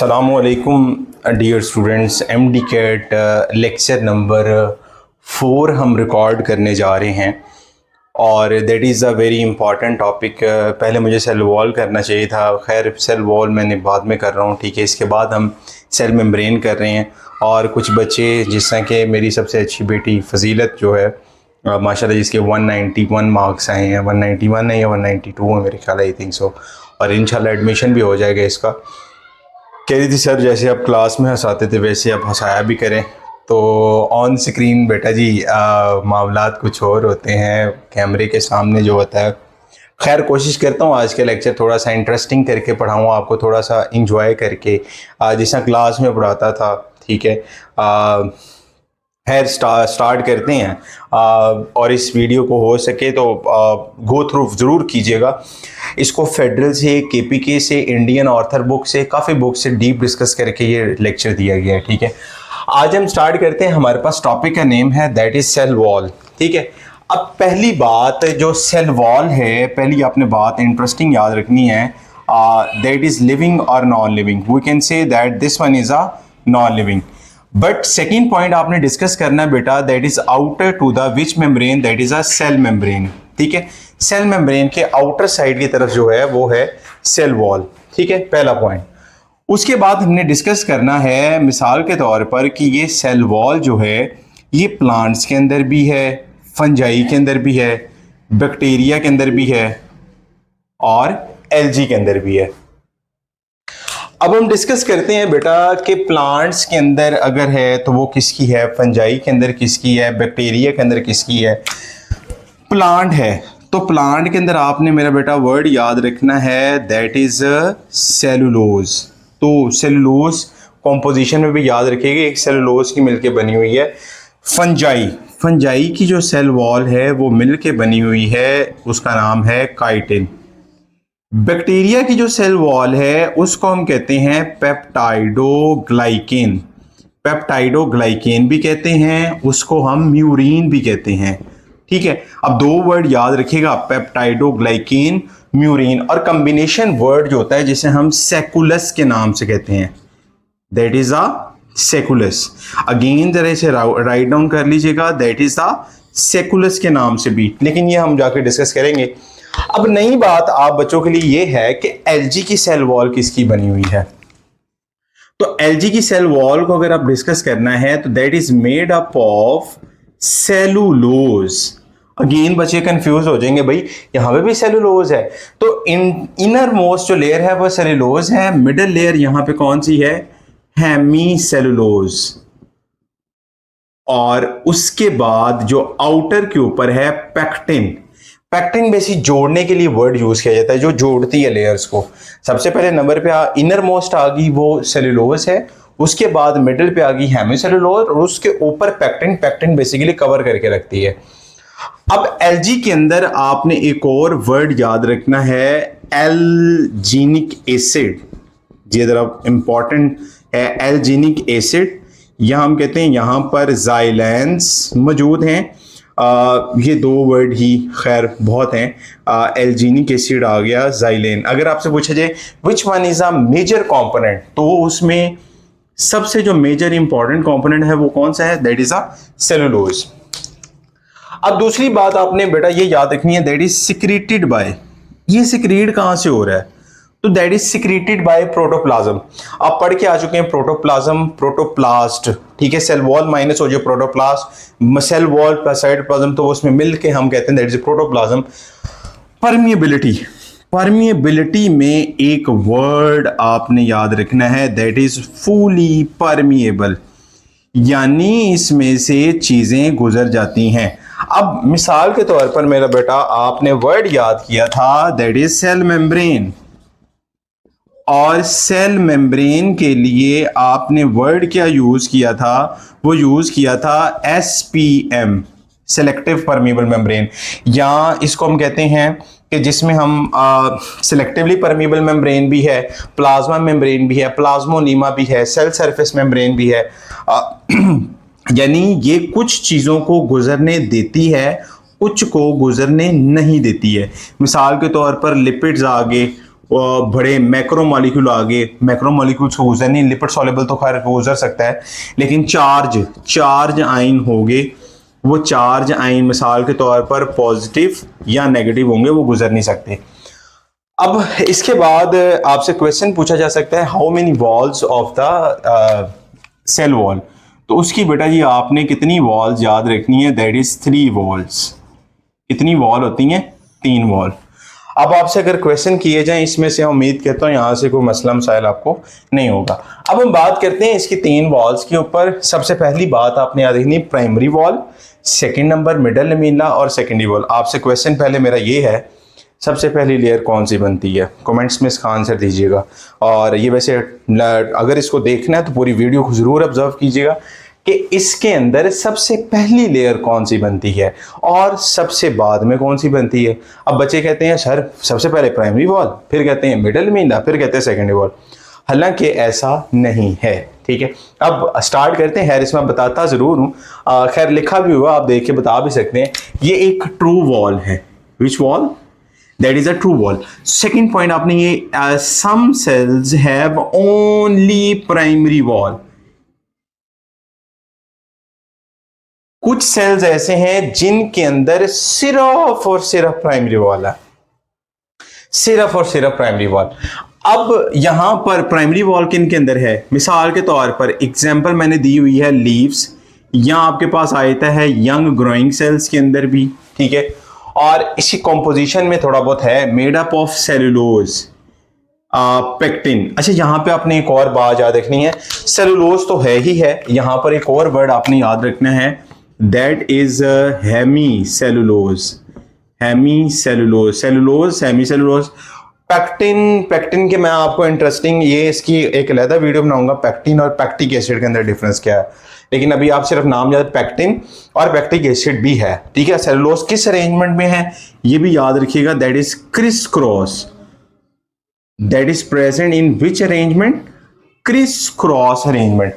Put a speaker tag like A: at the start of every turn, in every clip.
A: अस्सलामुअलैकुम dear students, M D CAT lecture number 4 हम record करने जा रहे हैं और that is a very important topic. पहले मुझे सेल वॉल करना चाहिए था, खैर सेल वॉल मैंने बाद में कर रहा हूँ, ठीक है। इसके बाद हम सेल मेम्ब्रेन कर रहे हैं और कुछ बच्चे जिस तरह के मेरी सबसे अच्छी बेटी फजीलत जो है माशाल्लाह जिसके 191 मार्क्स आए हैं, 191 है या 192 है मेरे ख्याल, आई थिंक सो, और इंशाल्लाह एडमिशन भी हो जाएगा इसका। कह रही थी सर जैसे आप क्लास में हंसाते थे वैसे आप हंसाया भी करें। तो ऑन स्क्रीन बेटा जी मामलात कुछ और होते हैं, कैमरे के सामने जो होता है। खैर कोशिश करता हूँ आज का लेक्चर थोड़ा सा इंटरेस्टिंग करके पढ़ाऊँ आपको, थोड़ा सा इंजॉय करके जिस तरह क्लास में पढ़ाता था, ठीक है। खैर स्टार्ट करते हैं और इस वीडियो को हो सके तो गो थ्रू ज़रूर कीजिएगा। इसको फेडरल से, केपीके से, इंडियन ऑथर बुक से, काफ़ी बुक से डीप डिस्कस करके ये लेक्चर दिया गया है, ठीक है। आज हम स्टार्ट करते हैं। हमारे पास टॉपिक का नेम है दैट इज़ सेल वॉल, ठीक है। अब पहली बात जो सेल वॉल है, पहली आपने बात इंटरेस्टिंग याद रखनी है, दैट इज़ लिविंग और non living. We can say that this one is a non living. But second point आपने डिस्कस करना है बेटा, that is outer to the which membrane, that is a cell membrane, ठीक है। Cell membrane के outer side की तरफ जो है वो है सेल वॉल, ठीक है, पहला पॉइंट। उसके बाद हमने डिस्कस करना है मिसाल के तौर पर कि ये सेल वॉल जो है ये प्लांट्स के अंदर भी है, फंजाई के अंदर भी है, बैक्टीरिया के अंदर भी है और एल्गी के अंदर भी है। अब हम डिस्कस करते हैं बेटा कि प्लांट्स के अंदर अगर है तो वो किसकी है, फंजाई के अंदर किसकी है, बैक्टीरिया के अंदर किसकी है। प्लांट है तो प्लांट के अंदर आपने मेरा बेटा वर्ड याद रखना है दैट इज सेलुलोज। तो सेलुलोज कॉम्पोजिशन में भी याद रखिएगा, एक सेलुलोज की मिलके बनी हुई है। फंजाई की जो सेल वॉल है वो मिलके बनी हुई है, उसका नाम है काइटिन। बैक्टीरिया की जो सेल वॉल है उसको हम कहते हैं पेप्टाइडोग्लाइकेन। पेप्टाइडोग्लाइकेन भी कहते हैं, उसको हम म्यूरीन भी कहते हैं, ठीक है। अब दो वर्ड याद रखिएगा, पेप्टाइडोग्लाइकेन, म्यूरीन, और कॉम्बिनेशन वर्ड जो होता है जिसे हम सेकुलस के नाम से कहते हैं, दैट इज अ सेकुलस। अगेन जरा इसे राइट डाउन कर लीजिएगा, दैट इज अ सेकुलस के नाम से भी, लेकिन ये हम जाके डिस्कस करेंगे। अब नई बात आप बच्चों के लिए ये है कि एल्गी की सेल वॉल किसकी बनी हुई है। तो एल्गी की सेल वॉल को अगर आप डिस्कस करना है तो that is made up of cellulose. Again बच्चे कंफ्यूज हो जाएंगे, भाई यहां पे भी सेलुलोज है। तो इनर मोस्ट जो लेयर है वो सेलुलोज है, मिडिल लेयर यहां पे कौन सी है, हेमी सेलुलोज, और उसके बाद जो आउटर के ऊपर है पेक्टिन। पेक्टिन बेसिक जोड़ने के लिए वर्ड यूज किया जाता है, जो जोड़ती है लेयर्स को। सबसे पहले नंबर पे इनर मोस्ट आ गई वो सेलुलोज है, उसके बाद मिडिल पे आ गई हेमिसेलुलोज और उसके ऊपर पेक्टिन। पेक्टिन बेसिकली कवर करके रखती है। अब एल्गी के अंदर आपने एक और वर्ड याद रखना है, एल्जीनिक एसिड। ये जरा इंपॉर्टेंट है, एल्जीनिक एसिड। यहां हम कहते हैं यहां पर जाइलेंस मौजूद हैं। ये दो वर्ड ही खैर बहुत हैं। एल्जीनिक एसिड आ गया, जाइलेन। अगर आपसे पूछा जाए which one is a major component, तो उसमें सबसे जो मेजर इंपॉर्टेंट कंपोनेंट है वो कौन सा है, दैट इज अ सेलुलोज। अब दूसरी बात आपने बेटा ये याद रखनी है, दैट इज सिक्रीटेड बाय। ये सिक्रीट कहां से हो रहा है, तो that is secreted by protoplasm. आप पढ़ के आ चुके हैं प्रोटोप्लाज्म, प्रोटोप्लास्ट, ठीक है। सेल वॉल माइनस हो जाए protoplast, cell wall plus cytoplasm, तो उसमें मिलके हम कहते हैं that is protoplasm. Permeability, permeability में एक वर्ड आपने याद रखना है, दैट इज फुली परमिएबल, यानी इसमें से चीजें गुजर जाती हैं। अब मिसाल के तौर पर मेरा बेटा आपने वर्ड याद किया था दैट इज सेल मेम्ब्रेन, और सेल मेम्ब्रेन के लिए आपने वर्ड क्या यूज किया था, वो यूज किया था SPM, सेलेक्टिव परमीबल मेम्ब्रेन। या इसको हम कहते हैं कि जिसमें हम सेलेक्टिवली परमीबल मेम्ब्रेन भी है, प्लाज्मा मेम्ब्रेन भी है, प्लाज्मोनीमा भी है, सेल सरफेस मेम्ब्रेन भी है। यानी ये कुछ चीजों को गुजरने देती है, कुछ को गुजरने नहीं देती है। मिसाल के तौर पर लिपिड्स आ गए, बड़े मैक्रो मॉलिक्यूल आ गए, मैक्रो मॉलिक्यूल्स को गुजर नहीं, लिपिड सॉल्युबल तो खैर गुजर सकता है, लेकिन चार्ज आयन हो गए, वो चार्ज आयन मिसाल के तौर पर पॉजिटिव या नेगेटिव होंगे, वो गुजर नहीं सकते। अब इसके बाद आपसे क्वेश्चन पूछा जा सकता है how many walls of the cell wall, तो उसकी बेटा जी आपने कितनी वॉल्स याद रखनी है, दैट इज 3 वॉल्स। कितनी वॉल होती हैं? 3 वॉल। अब आपसे अगर क्वेश्चन किए जाएं इसमें से, उम्मीद करता हूं यहां से कोई मसला मसाइल आपको नहीं होगा। अब हम बात करते हैं इसकी 3 वॉल्स के ऊपर। सबसे पहली बात आपने याद रखनी, primary wall, second number middle lamina और सेकेंडरी वॉल। आपसे क्वेश्चन पहले मेरा ये है, सबसे पहली लेयर कौन सी बनती है? कमेंट्स में इसका आंसर दीजिएगा। और ये वैसे अगर इसको देखना है तो पूरी वीडियो को ज़रूर ऑब्जर्व कीजिएगा कि इसके अंदर सबसे पहली लेयर कौन सी बनती है और सबसे बाद में कौन सी बनती है। अब बच्चे कहते हैं सर सबसे पहले प्राइमरी वॉल, फिर कहते हैं मिडल लमीना, फिर कहते हैं सेकेंडरी वॉल। हालांकि ऐसा नहीं है, ठीक है। अब स्टार्ट करते हैं। खैर इसमें बताता ज़रूर हूँ, खैर लिखा भी हुआ, आप देख के बता भी सकते हैं। ये एक ट्रू वॉल है। विच wall? That is a true wall. Second point आपने ये some cells have only primary wall. कुछ सेल्स ऐसे हैं जिनके अंदर सिर्फ और सिर्फ प्राइमरी वॉल है, सिर्फ और सिर्फ प्राइमरी वॉल। अब यहां पर प्राइमरी वॉल किन के अंदर है? मिसाल के तौर पर एग्जांपल मैंने दी हुई है लीव्स, या आपके पास आयता है यंग ग्रोइंग सेल्स के अंदर भी, ठीक है। और इसकी कॉम्पोजिशन में थोड़ा बहुत है, made up of cellulose, pectin. अच्छा यहां पे आपने एक और बात याद रखनी है, सेलुलोज तो है ही है, यहां पर एक और वर्ड आपने याद रखना है, that is hemicellulose. Hemicellulose, cellulose hemicellulose. Pectin के मैं आपको इंटरेस्टिंग ये इसकी एक अलग वीडियो बनाऊंगा, पेक्टिन और पैक्टिक एसिड के अंदर डिफरेंस क्या है, लेकिन अभी आप सिर्फ नाम याद, पेक्टिन और पैक्टिक एसिड भी है, ठीक है। सेलुलोज किस अरेंजमेंट में है ये भी याद रखिएगा, that is criss cross. That is present in which arrangement? Criss cross arrangement.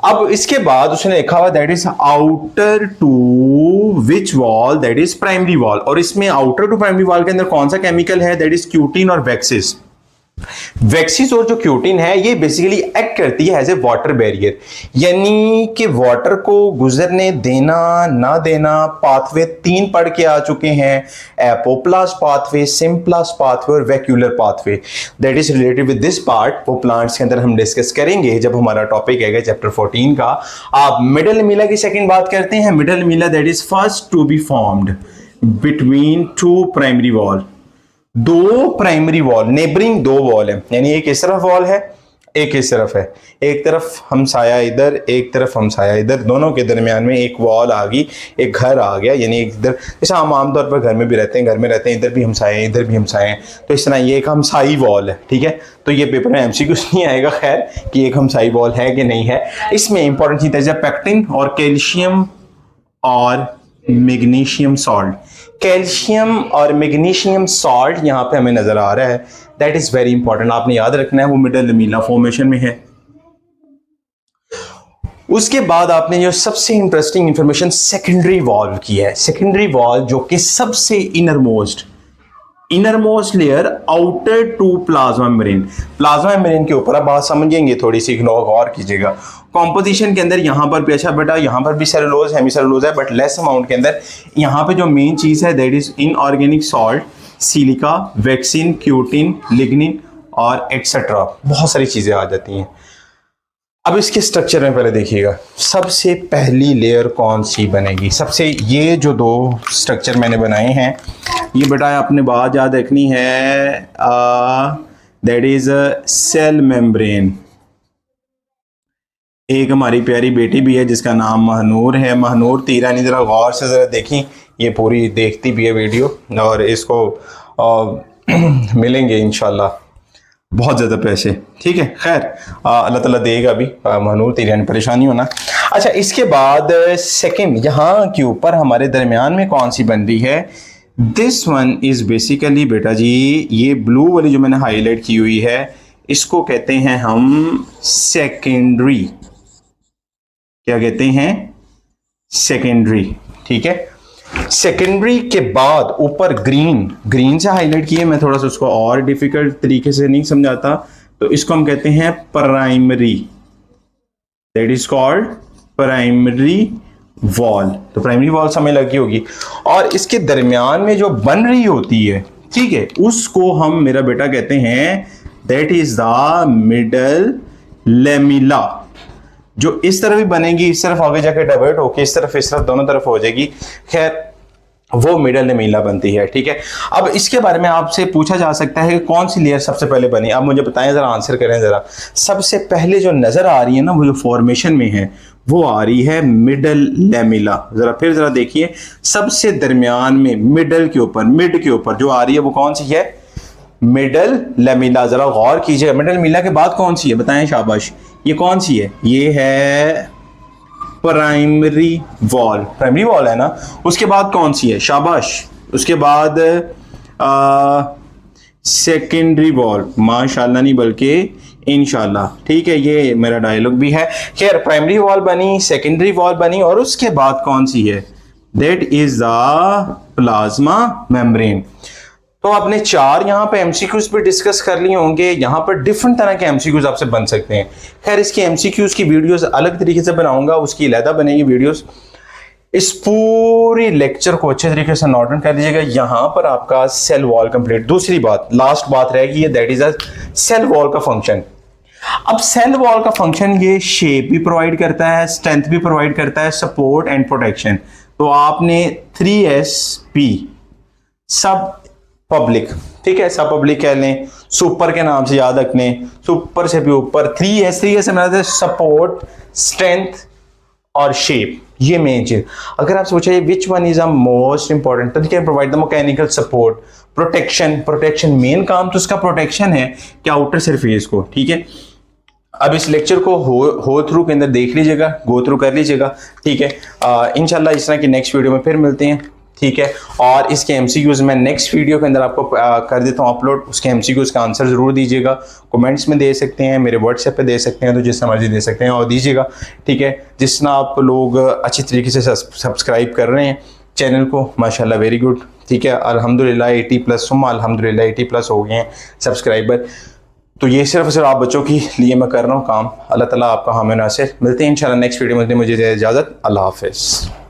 A: अब इसके बाद उसने लिखा हुआ that is outer to which wall, that is primary wall. और इसमें आउटर टू प्राइमरी वॉल के अंदर कौन सा केमिकल है? दैट इज क्यूटिन और वैक्सिस। वैक्सिस और जो क्यूटिन है ये बेसिकली एक्ट करती है एज ए वाटर बैरियर, यानी कि वाटर को गुजरने देना ना देना। पाथवे 3 पढ़ के आ चुके हैं, एपोप्लास्ट पाथवे, सिम्प्लास्ट पाथवे और vacuolar pathway. That is related with this part, वो प्लांट्स के अंदर हम डिस्कस करेंगे जब हमारा टॉपिक आएगा चैप्टर 14 का। आप मिडल लमीना की सेकंड बात करते हैं। Middle lamina that is first to be formed between 2 primary wall. 2 primary wall, neighboring 2 wall है, यानी एक इस तरफ वॉल है, एक इस तरफ है, एक तरफ हमसाया इधर, एक तरफ हमसाया इधर, दोनों के दरमियान में एक वॉल आ गई, एक घर आ गया, यानी एक इधर, जैसे हम आमतौर पर घर में भी रहते हैं, घर में रहते हैं, इधर भी हमसाए इधर भी हमसाए हैं, तो इस तरह ये एक हमसाई वॉल है, ठीक है। तो ये पेपर में एमसीक्यू नहीं आएगा खैर कि एक हमसाई वॉल है कि नहीं है। इसमें इंपॉर्टेंट चीज है पैक्टिन और कैल्शियम और मैग्नीशियम सॉल्ट। कैल्शियम और मैग्नीशियम सॉल्ट यहां पे हमें नजर आ रहा है, दैट इज वेरी इंपॉर्टेंट, आपने याद रखना है, वो मिडल लमीना फॉर्मेशन में है। उसके बाद आपने जो सबसे इंटरेस्टिंग इंफॉर्मेशन सेकेंडरी वॉल की है। सेकेंडरी वॉल जो कि सबसे innermost layer outer to plasma membrane. Plasma membrane के ऊपर आप बात समझेंगे, थोड़ी सी गौर कीजिएगा। कॉम्पोजिशन के अंदर यहाँ पर भी, अच्छा बेटा यहाँ पर भी सेलुलोज हेमी सेलुलोज है, बट लेस अमाउंट के अंदर। यहाँ पे जो मेन चीज़ है that is inorganic salt, silica, vaccine, cutin, lignin और एक्सेट्रा, बहुत सारी चीज़ें आ जाती हैं। अब इसके स्ट्रक्चर में पहले देखिएगा, सबसे पहली लेयर कौन सी बनेगी? सबसे ये जो 2 स्ट्रक्चर मैंने बनाए हैं, ये बेटा आपने बात याद रखनी है, दैट इज सेल मेम्ब्रेन। एक हमारी प्यारी बेटी भी है जिसका नाम महनूर है, महनूर तीरानी, जरा गौर से जरा देखी, ये पूरी देखती भी है वीडियो और इसको मिलेंगे इंशाल्लाह बहुत ज़्यादा पैसे, ठीक है। खैर अल्लाह ताला देगा भी, महनूर तीरानी, परेशानी होना। अच्छा इसके बाद सेकंड यहाँ के ऊपर हमारे दरमियान में कौन सी बन रही है? दिस वन इज बेसिकली बेटा जी, ये ब्लू वाली जो मैंने हाईलाइट की हुई है, इसको कहते हैं हम सेकेंडरी। क्या कहते हैं? सेकेंडरी, ठीक है। सेकेंडरी के बाद ऊपर ग्रीन से हाईलाइट किए, मैं थोड़ा सा उसको और डिफिकल्ट तरीके से नहीं समझाता, तो इसको हम कहते हैं primary, that is called primary wall. तो प्राइमरी वॉल समय लगी होगी, और इसके दरमियान में जो बन रही होती है, ठीक है, उसको हम मेरा बेटा कहते हैं that is the middle lamella. जो इस तरफ भी बनेगी, इस तरफ आगे जाके डाइवर्ट होके इस तरफ दोनों तरफ हो जाएगी, खैर वो मिडल लेमिला बनती है, ठीक है। अब इसके बारे में आपसे पूछा जा सकता है कि कौन सी लेयर सबसे पहले बनी, आप मुझे बताएं जरा, आंसर करें जरा। सबसे पहले जो नजर आ रही है ना, वो जो फॉर्मेशन में है, वो आ रही है मिडल लेमिला। जरा फिर जरा देखिए, सबसे दरमियान में मिडल के ऊपर, मिड के ऊपर जो आ रही है वो कौन सी है, मिडल लेमिला। जरा गौर कीजिए, मिडल लेमिला के बाद कौन सी है, बताएं शाबाश, ये कौन सी है, ये है प्राइमरी वॉल, प्राइमरी वॉल है ना। उसके बाद कौन सी है, शाबाश, उसके बाद सेकेंडरी वॉल, माशाल्लाह नहीं बल्कि इंशाल्लाह, ठीक है, ये मेरा डायलॉग भी है। खैर प्राइमरी वॉल बनी, सेकेंडरी वॉल बनी, और उसके बाद कौन सी है, that is the plasma membrane. तो आपने 4 यहाँ पे एमसीक्यूज भी डिस्कस कर लिए होंगे, यहाँ पर डिफरेंट तरह के एमसीक्यूज आपसे बन सकते हैं। खैर इसकी एमसीक्यूज की वीडियोस अलग तरीके से बनाऊंगा, उसकी अलहदा बनेगी वीडियोस। इस पूरी लेक्चर को अच्छे तरीके से नोट डाउन कर लीजिएगा। यहाँ पर आपका सेल वॉल कंप्लीट। दूसरी बात, लास्ट बात रहेगी ये, that is a cell wall का फंक्शन। अब सेल वॉल का फंक्शन ये शेप भी प्रोवाइड करता है, स्ट्रेंथ भी प्रोवाइड करता है, सपोर्ट एंड प्रोटेक्शन। तो आपने 3SP सब पब्लिक, ठीक है, सब पब्लिक कह लें, सुपर के नाम से याद रखने, सुपर से भी ऊपर 3S से मतलब सपोर्ट, स्ट्रेंथ और शेप, ये मेन चीज। अगर आप सोचिए which one is a most important, तो can provide the mechanical support, protection main काम तो उसका प्रोटेक्शन है कि आउटर सरफेस को, ठीक है। अब इस लेक्चर को हो थ्रू के अंदर देख लीजिएगा, गो थ्रू कर लीजिएगा, ठीक है। इंशाल्लाह इस तरह की नेक्स्ट वीडियो में फिर मिलते हैं, ठीक है। और इसके एमसीक्यूज मैं नेक्स्ट वीडियो के अंदर आपको कर देता हूँ अपलोड, उसके एमसीक्यूज का आंसर जरूर दीजिएगा, कमेंट्स में दे सकते हैं, मेरे व्हाट्सएप पे दे सकते हैं, तो जिस मर्जी दे सकते हैं और दीजिएगा, ठीक है। जिस तरह आप लोग अच्छी तरीके से सब्सक्राइब कर रहे हैं चैनल को, माशाल्लाह वेरी गुड, ठीक है। अल्हम्दुलिल्लाह 80+ अल्हम्दुलिल्लाह 80+ हो गए हैं सब्सक्राइबर। तो ये सिर्फ आप बच्चों के लिए मैं कर रहा हूँ काम। अल्लाह ताला आपका हामी नासिर। मिलते हैं इंशाल्लाह नेक्स्ट वीडियो में, मुझे इजाज़त, अल्लाह हाफिज़।